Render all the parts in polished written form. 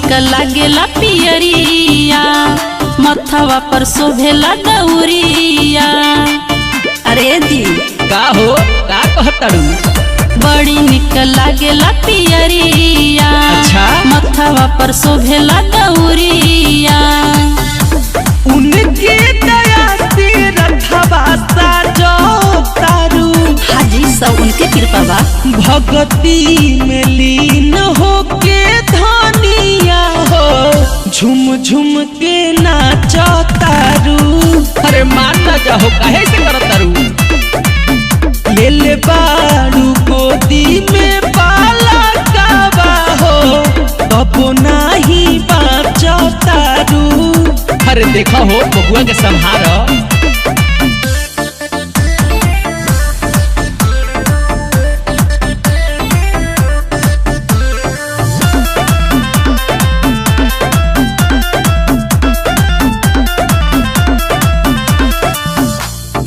निकल लागेला पियरिया, मथवा पर शोभेला दौरिया। अरे दी का हो का कहताड़ू? बड़ी निकल लागेला पियरिया, अच्छा मथवा पर शोभेला दौरिया। उनके दया से रथवा साजो तारू। हाजी सब उनके कृपा बा। भगती में लीन होके धनिया हो, झुम झुम के नाचो तारू। अरे मान ना जाओ काहे से करतारू? ले ले बारू गोदी में बाला कावा हो, कबो नाही बाचो तारू। अरे देखा हो बबुआ के संहारो।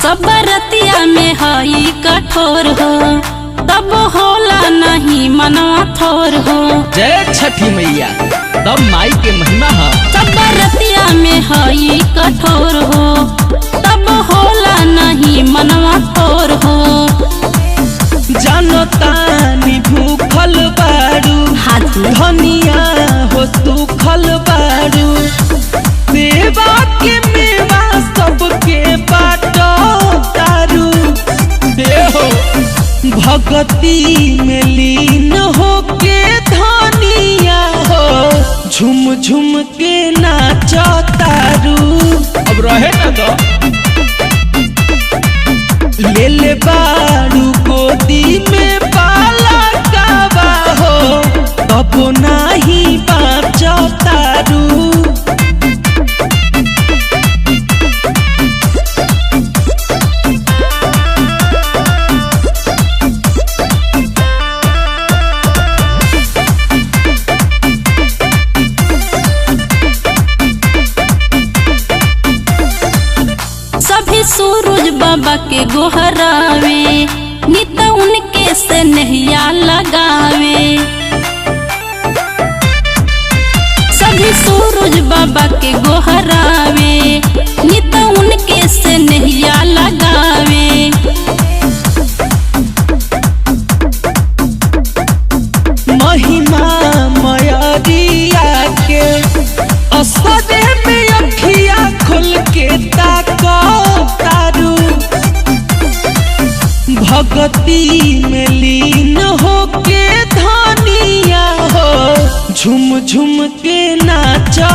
सब रतिया में हई कठोर हो, तब होला नहीं मनवा थोर हो। जय छठी मैया, तब माई के महिमा है। सब रतिया में हई कठोर हो, तब होला नहीं मनवा थोर हो। जानो तानी भूखल बारू, हाजी धनिया हो सुखल बारू। सेवा के मेवा सबके बाटो तारू। हो भगती में लीन होके धनिया हो, झुम झुम के नाचो तारू। अब रहे ना तो ले ले बारू गोदी में बाला कावा हो, कबो नाही बाचो तारू। सभी सूरज बाबा के गोहरावे, नित उनके से नहिया लगावे। सभी सूरज बाबा के गोहरावे, नित उनके से नहिया लगावे। महिमा मयरिया के असरे में अखिया खुल के ताको तारू। भगती में लीन होके धनिया हो, झुम झुम के नाचो